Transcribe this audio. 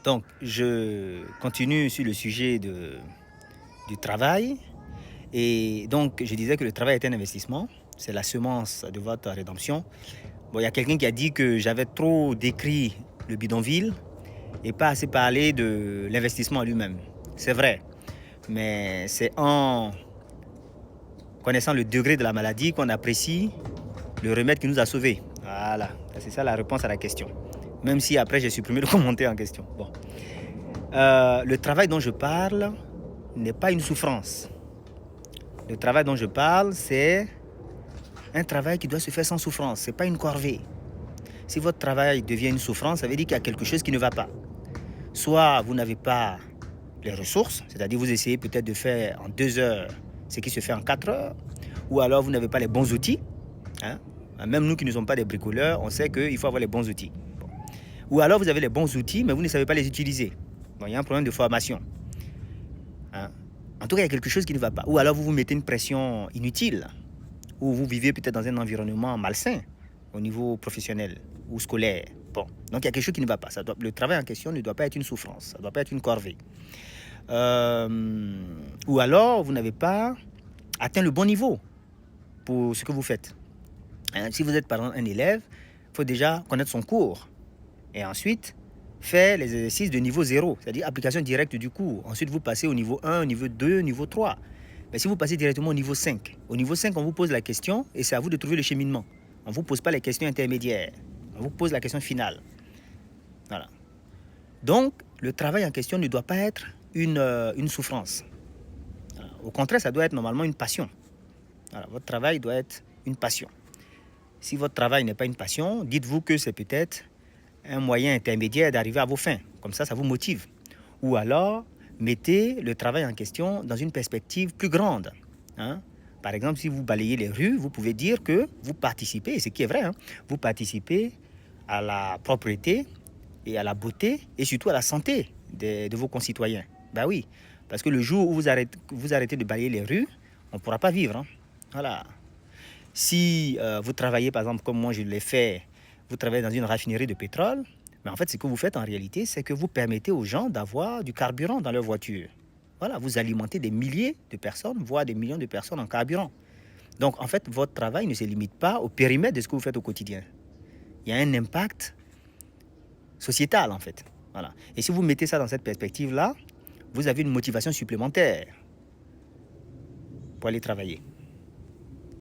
Donc, je continue sur le sujet du travail. Et donc, je disais que le travail est un investissement. C'est la semence de votre rédemption. Bon, il y a quelqu'un qui a dit que j'avais trop décrit le bidonville et pas assez parlé de l'investissement lui-même. C'est vrai. Mais c'est en connaissant le degré de la maladie qu'on apprécie le remède qui nous a sauvés. Voilà. C'est ça la réponse à la question. Même si après j'ai supprimé le commentaire en question. Bon. Le travail dont je parle n'est pas une souffrance. Le travail dont je parle, c'est un travail qui doit se faire sans souffrance. Ce n'est pas une corvée. Si votre travail devient une souffrance, ça veut dire qu'il y a quelque chose qui ne va pas. Soit vous n'avez pas les ressources, c'est-à-dire vous essayez peut-être de faire en 2 heures ce qui se fait en 4 heures, ou alors vous n'avez pas les bons outils. Hein? Même nous qui ne sommes pas des bricoleurs, on sait qu'il faut avoir les bons outils. Bon. Ou alors vous avez les bons outils, mais vous ne savez pas les utiliser. Bon, il y a un problème de formation. Hein? En tout cas, il y a quelque chose qui ne va pas. Ou alors vous vous mettez une pression inutile, ou vous vivez peut-être dans un environnement malsain au niveau professionnel ou scolaire. Bon, donc il y a quelque chose qui ne va pas. Le travail en question ne doit pas être une souffrance, ça ne doit pas être une corvée. Ou alors vous n'avez pas atteint le bon niveau pour ce que vous faites. Si vous êtes par exemple un élève, il faut déjà connaître son cours. Et ensuite, faire les exercices de niveau 0, c'est-à-dire application directe du cours. Ensuite, vous passez au niveau 1, niveau 2, niveau 3. Mais si vous passez directement au niveau 5, on vous pose la question et c'est à vous de trouver le cheminement. On ne vous pose pas les questions intermédiaires. On vous pose la question finale. Voilà. Donc, le travail en question ne doit pas être une souffrance. Voilà. Au contraire, ça doit être normalement une passion. Voilà. Votre travail doit être une passion. Si votre travail n'est pas une passion, dites-vous que c'est peut-être un moyen intermédiaire d'arriver à vos fins. Comme ça vous motive. Ou alors, mettez le travail en question dans une perspective plus grande. Hein? Par exemple, si vous balayez les rues, vous pouvez dire que vous participez, et ce qui est vrai, hein, vous participez à la propreté et à la beauté et surtout à la santé de vos concitoyens. Ben oui, parce que le jour où vous arrêtez de balayer les rues, on ne pourra pas vivre. Hein? Voilà. Si vous travaillez, par exemple, comme moi je l'ai fait, vous travaillez dans une raffinerie de pétrole, mais en fait, ce que vous faites en réalité, c'est que vous permettez aux gens d'avoir du carburant dans leur voiture. Voilà, vous alimentez des milliers de personnes, voire des millions de personnes en carburant. Donc, en fait, votre travail ne se limite pas au périmètre de ce que vous faites au quotidien. Il y a un impact sociétal, en fait. Voilà. Et si vous mettez ça dans cette perspective-là, vous avez une motivation supplémentaire pour aller travailler.